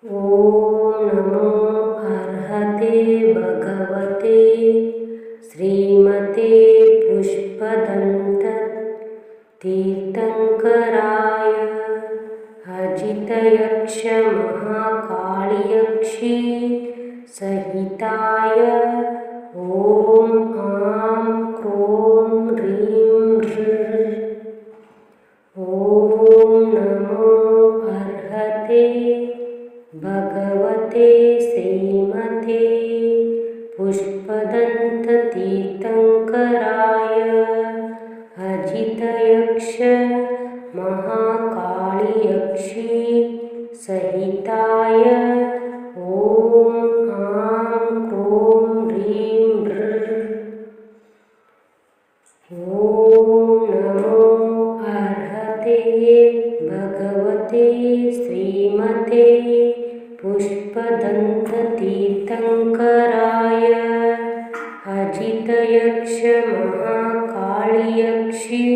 ॐ नमो अर्हते भगवते श्रीमते पुष्पदन्त तीर्थङ्कराय अजितयक्ष महाकाळयक्षी सहिताय ॐ आं क्रों ह्रीं ह्रीं ॐ नमो अर्हते भगवते श्रीमते पुष्पदन्त तीर्थङ्कराय अजितयक्ष महाकाळयक्षी सहिताय ॐ आं क्रों ह्रीं ह्रीं ॐ नमो अर्हते भगवते श्रीमते पुष्पदन्त तीर्थङ्कराय अजितयक्ष महाकाळयक्षी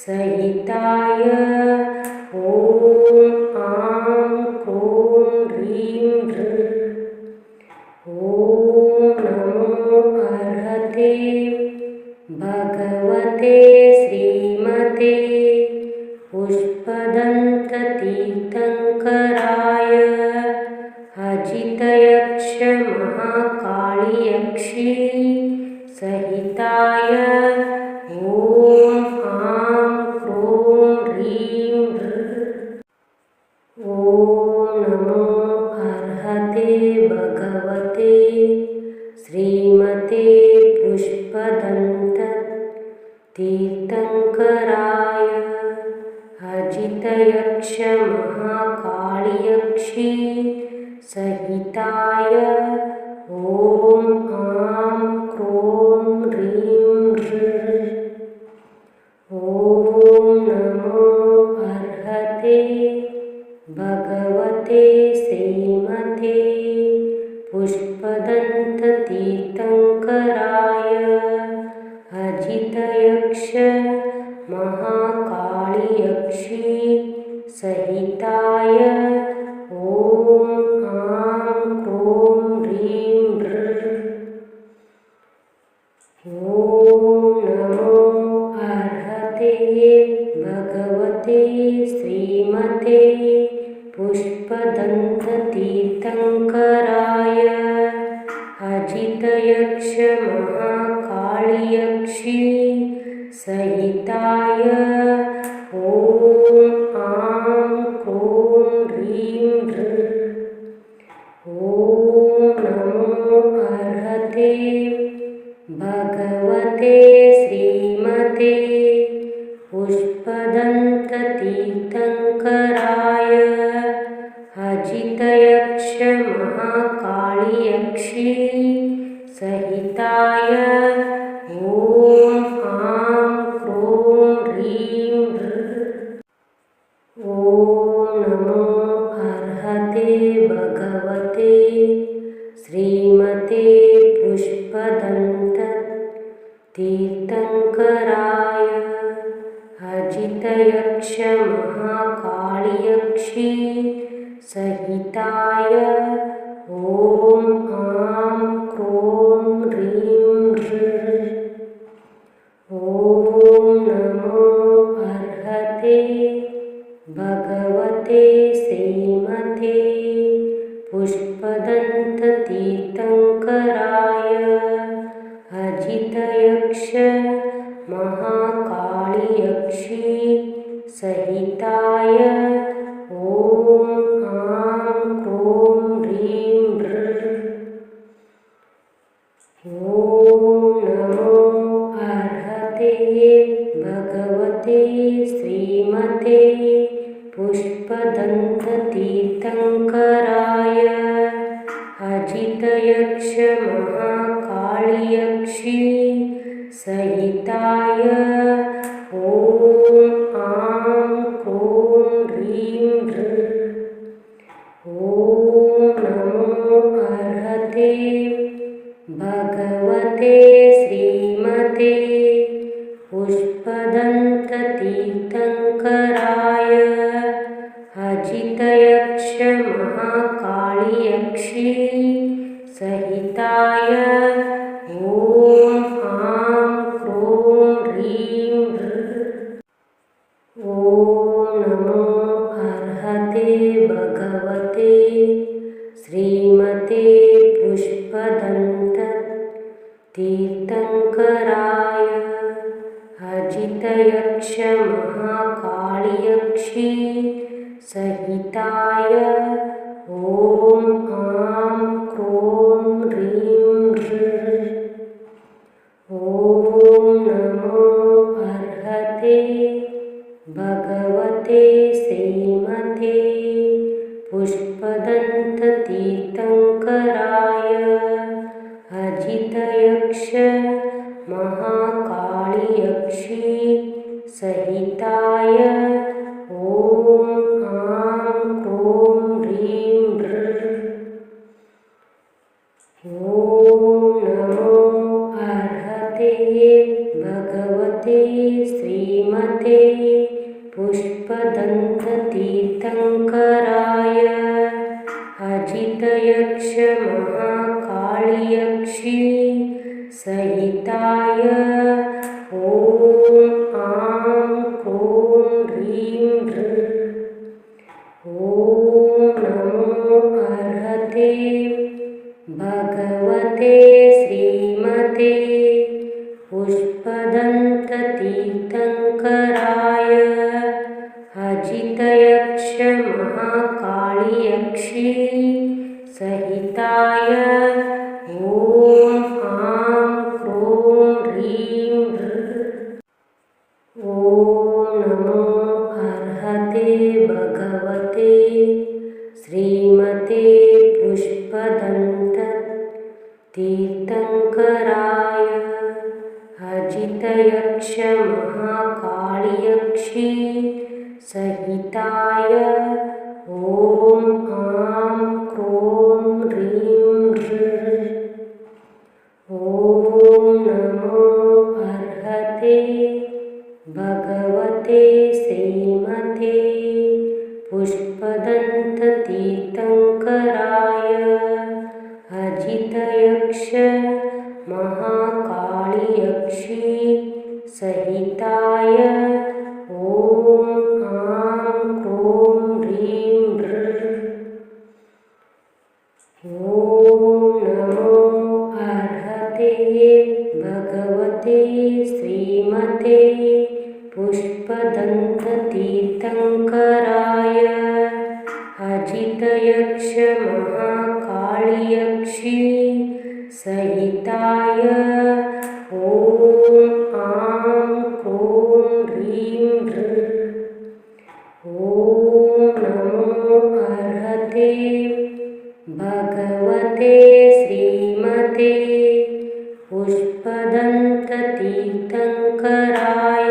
सहिताय ॐ आं क्रों ह्रीं ह्रीं ॐ नमो अर्हते भगवते श्रीमते पुष्पदन्त तीर्थङ्कराय अजितयक्ष महाकाळयक्षी सहिताय ॐ आं क्रों ह्रीं ह्रीं ॐ नमो अर्हते भगवते श्रीमते पुष्पदन्त तीर्थङ्कराय अजितयक्ष महाकाळयक्षी सहिताय ॐ आं क्रों ह्रीं ह्रीं ॐ नमो अर्हते भगवते श्रीमते पुष्पदन्त तीर्थङ्कराय अजितयक्ष महाकाळयक्षी सहिताय ॐ आं क्रों ह्रीं ह्रीं ॐ नमो अर्हते भगवते श्रीमते पुष्पदन्त तीर्थङ्कराय अजितयक्ष महाकाळयक्षी सहिताय ॐ आं क्रों ह्रीं ह्रीं ॐ नमो अर्हते भगवते श्रीमते पुष्पदन्त तीर्थङ्कराय अजितयक्ष महाकाळयक्षी सहिताय ॐ आं क्रों ह्रीं ह्रीं ॐ नमो अर्हते भगवते श्रीमते पुष्पदन्त तीर्थङ्कराय अजितयक्ष महाकाळयक्षी सहिताय ॐ आं क्रों ह्रीं ह्रीं ॐ नमो अर्हते भगवते श्रीमते पुष्पदन्त तीर्थङ्कराय अजितयक्ष महाकाळयक्षी सहिताय ॐ आं क्रों ह्रीं ह्रीं महाकाळीयक्षी सहिताय ॐ आं क्रों ह्रीं ॐ नमो अर्हते भगवते श्रीमते पुष्पदन्त तीर्थंकराय अजितयक्ष महाकाळीयक्षी सहिताय ॐ आं क्रों ह्रीं ॐ नमो अर्हते भगवते श्रीमते पुष्पदन्त तीर्थंकराय अजितयक्ष महाकाळीयक्षी सहिताय ॐ आं क्रों ह्रीं ॐ नमो अर्हते भगवते श्रीमते पुष्पदन्त तीर्थंकराय अजितयक्ष महाकाळीयक्षी सहिताय ॐ आं क्रों ह्रीं ॐ नमो अर्हते भगवते श्रीमते पुष्पदन्त तीर्थंकराय अजितयक्ष महाकाळीयक्षी सहिताय ॐ आं क्रों ह्रीं ॐ नमो अर्हते भगवते श्रीमते पुष्पदन्त तीर्थंकराय अजितयक्ष महाकाळीयक्षी सहिताय ॐ आं क्रों ह्रीं ॐ नमो अर्हते भगवते श्रीमते पुष्पदन्त तीर्थंकराय अजितयक्ष महाकाळीयक्षी सहिताय ॐ आं क्रों ह्रीं ॐ नमो अर्हते भगवते श्रीमते पुष्पदन्त तीर्थंकराय अजितयक्ष महाकाळीयक्षी सहिताय ॐ आं क्रों ह्रीं ॐ नमो अर्हते भगवते श्रीमते पुष्पदन्त तीर्थंकराय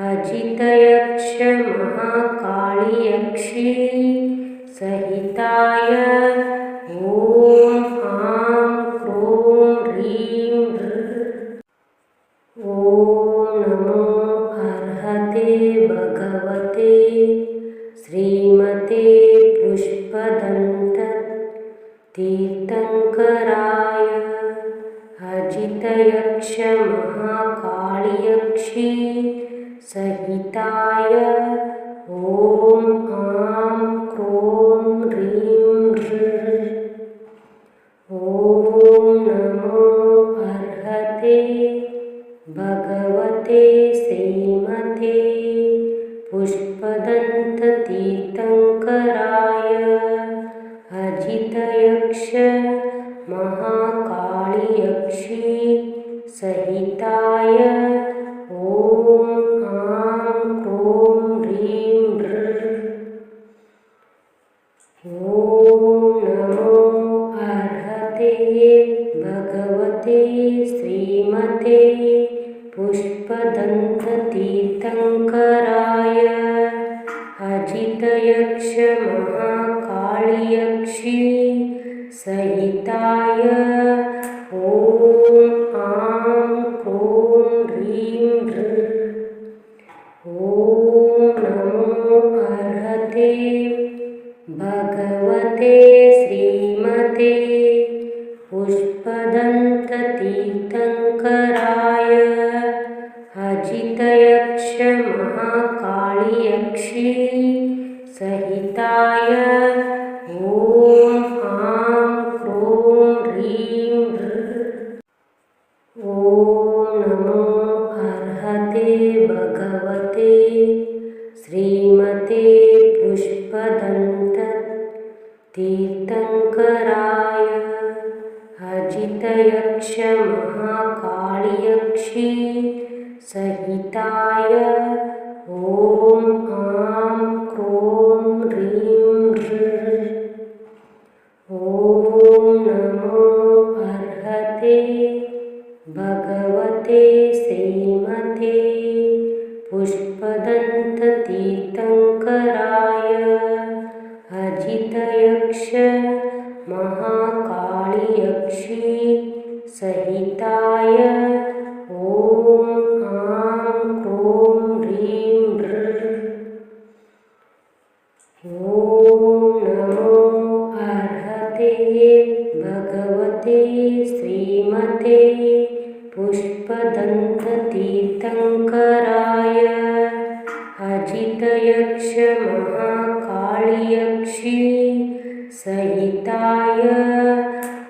अजितयक्ष महाकाळीयक्षी सहिताय ॐ आं क्रों ह्रीं ॐ नमो अर्हते भगवते श्रीमते पुष्पदन्त तीर्थंकराय अजितयक्ष महाकाळीयक्षी सहिताय ॐ आं क्रों ह्रीं ॐ नमो अर्हते भगवते श्रीमते पुष्पदन्त तीर्थंकराय अजितयक्ष महाकाळीयक्षी सहिताय ॐ आं क्रों ह्रीं ॐ नमो अर्हते भगवते श्रीमते पुष्पदन्त तीर्थंकराय अजितयक्ष महाकाळीयक्षी सहिताय ॐ आं क्रों ह्रीं ॐ नमो अर्हते भगवते श्रीमते पुष्पदन्ततीर्थङ्कराय अजितयक्षमहाकाळीयक्षी सहिताय ॐ आं क्रों ह्रीं ॐ नमो अर्हते भगवते श्रीमते पुष्पदन्ततीर्थङ्कराय अजितयक्षमहाकाळीयक्षी सहिताय ॐ आं क्रों ह्रीं ॐ नमो अर्हते भगवते श्रीमते पुष्पदन्ततीर्थङ्कराय अजितयक्षमहाकाळीयक्षी सहिताय ॐ आं क्रों ह्रीं ॐ नमो अर्हते भगवते श्रीमते पुष्पदन्ततीर्थङ्कराय अजितयक्षमहाकाळीयक्षी सहिताय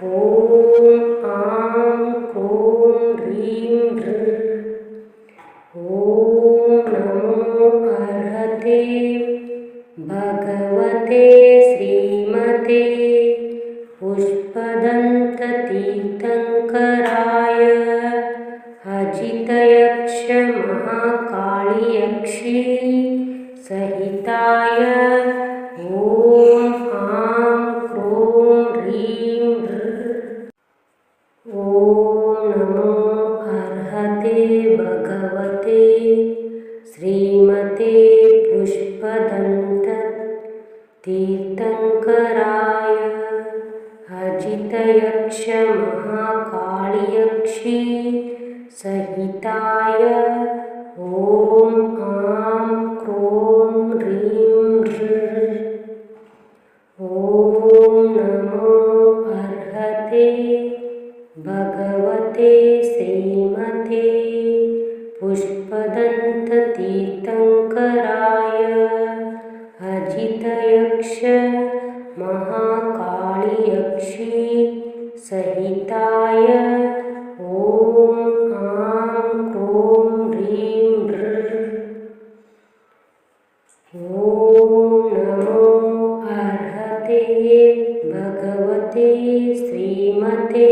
ॐ आं क्रों ह्रीं ॐ नमो अर्हते भगवते श्रीमते पुष्पदन्ततीर्थङ्कराय अजितयक्षमहाकाळीयक्षी सहिताय ॐ आं क्रों ह्रीं ॐ नमो अर्हते भगवते श्रीमते पुष्पदन्ततीर्थङ्कराय अजितयक्षमहाकाळीयक्षी सहिताय ॐ आं क्रों ह्रीं ॐ नमो अर्हते भगवते श्रीमते पुष्पदन्ततीर्थङ्कराय अजितयक्षमहाकाळीयक्षी सहिताय ॐ आं क्रों ह्रीं ॐ नमो अर्हते भगवते श्रीमते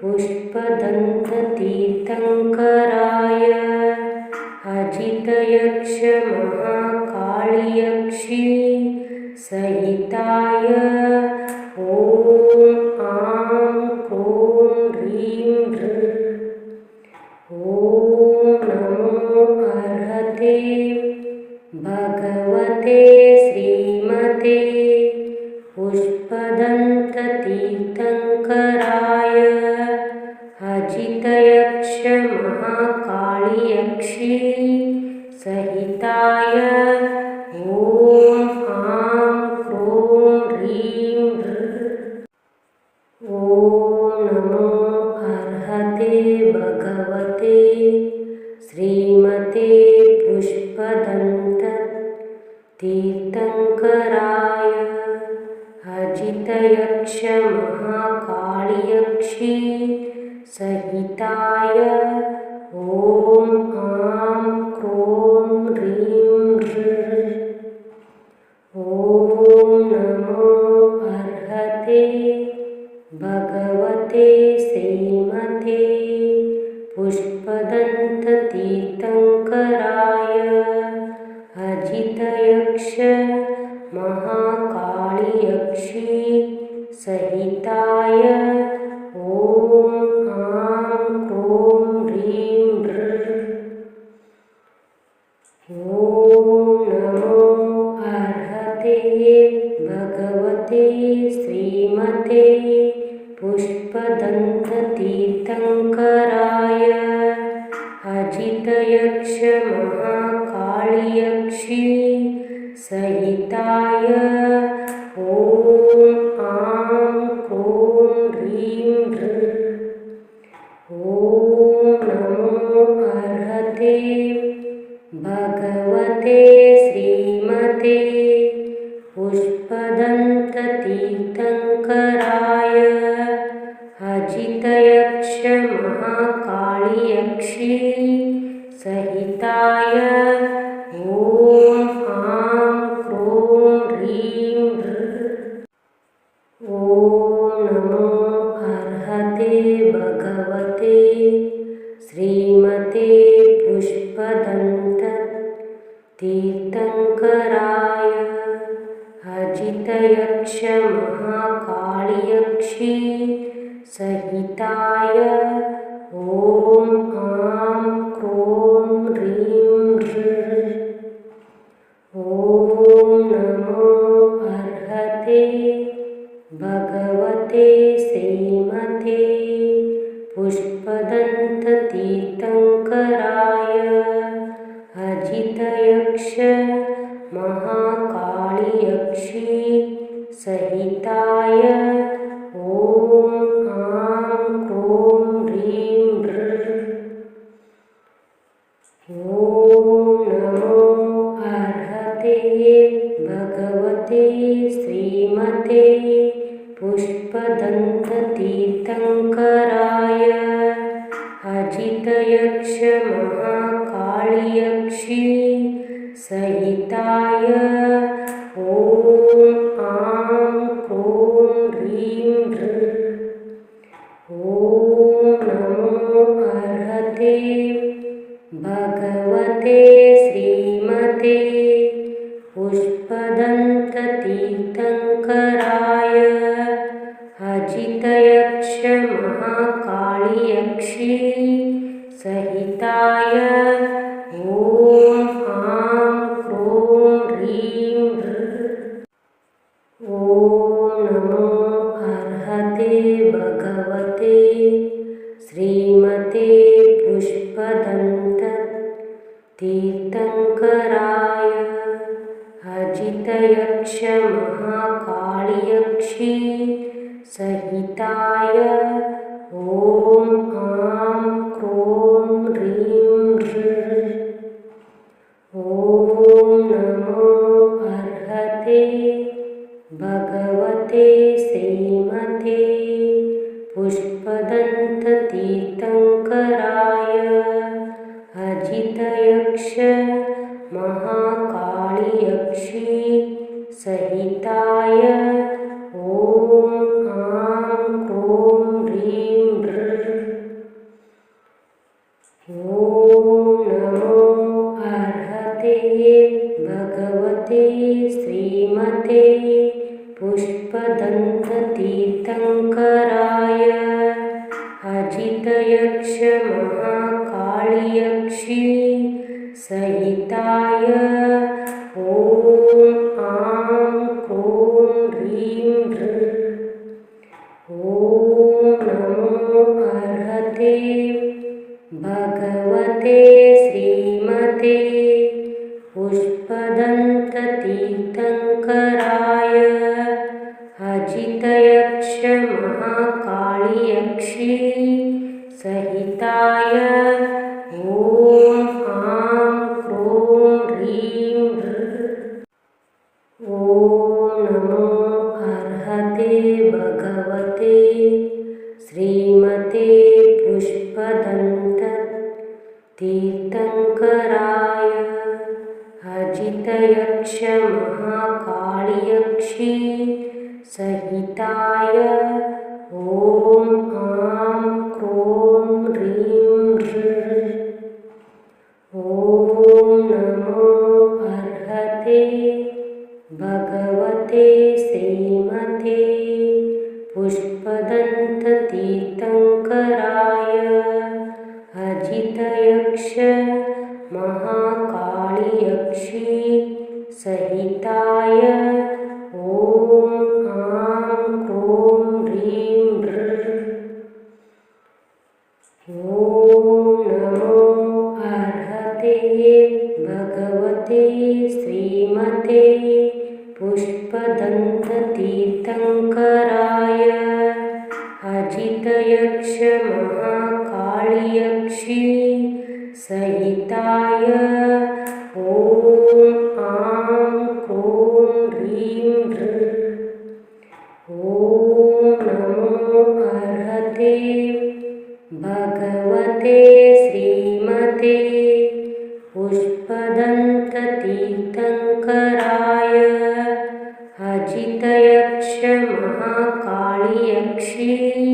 पुष्पदन्ततीर्थङ्कराय अजितयक्षमहाकाळीयक्षी सहिताय ॐ आं क्रों ह्रीं ॐ नमो अर्हते भगवते श्रीमते पुष्पदन्ततीर्थङ्कराय अजितयक्षमहाकाळीयक्षी सहिताय ॐ आं क्रों ह्रीं ॐ नमो अर्हते भगवते श्रीमते पुष्पदन्ततीर्थङ्कराय अजितयक्षमहाकाळीयक्षी सहिताय ॐ आं क्रों ह्रीं ॐ नमो अर्हते भगवते श्रीमते पुष्पदन्ततीर्थङ्कराय अजितयक्षमहाकाळीयक्षी सहिताय ॐ आं क्रों ह्रीं ॐ नमो अर्हते भगवते श्रीमते पुष्पदन्ततीर्थङ्कराय अजितयक्षमहाकाळीयक्षी सहिताय ॐ पुष्पदन्ततीर्थङ्कराय अजितयक्ष महाकाळीयक्षी सहिताय ॐ आं क्रों ह्रीं ॐ नमो अर्हते भगवते श्रीमते पुष्पदन्ततीर्थङ्कराय अजितयक्ष महाकाळीयक्षी सहिताय ॐ आं क्रों ह्रीं ॐ नमो अर्हते भगवते श्रीमते पुष्पदन्ततीर्थङ्कराय अजितयक्ष महाकाळीयक्षी सहिताय ॐ आं क्रों ह्रीं ॐ नमो अर्हते भगवते श्रीमते पुष्पदन्ततीर्थङ्कराय अजितयक्ष महाकाळीयक्षी सहिताय ॐ आं क्रों ह्रीं ॐ नमो अर्हते भगवते श्रीमते पुष्पदन्ततीर्थङ्कराय अजितयक्ष महाकाळीयक्षी सहिताय ॐ आं क्रों ह्रीं ॐ नमो अर्हते भगवते श्रीमते पुष्पदन्ततीर्थङ्कराय अजितयक्ष महाकाळीयक्षी सहिताय ॐ आं क्रों ह्रीं ॐ नमो अर्हते भगवते श्रीमते पुष्पदन्ततीर्थङ्कराय अजितयक्ष महाकाळीयक्षी सहिताय ॐ आं क्रों ह्रीं ॐ नमो अर्हते भगवते श्रीमते पुष्पदन्ततीर्थङ्कराय अजितयक्ष महाकाळीयक्षी सहिताय ॐ आं क्रों ह्रीं ॐ नमो अर्हते भगवते श्रीमते पुष्पदन्ततीर्थङ्कराय अजितयक्ष महाकाळीयक्षी सहिताय ॐ आं क्रों ह्रीं ॐ नमो अर्हते भगवते श्रीमते पुष्पदन्ततीर्थङ्कराय अजितयक्ष महाकाळीयक्षी सहिताय ॐ आं क्रों ह्रीं ॐ नमो अर्हते भगवते श्रीमते पुष्पदन्ततीर्थङ्कराय अजितयक्ष महाकाळीयक्षी सहिताय ॐ आं क्रों ह्रीं ॐ नमो अर्हते भगवते श्रीमते पुष्पदन्ततीर्थङ्कराय अजितयक्ष महाकाळीयक्षी सहिताय ॐ आं क्रों ह्रीं भगवते श्रीमते पुष्पदन्ततीर्थङ्कराय अजितयक्षमहाकाळीयक्षी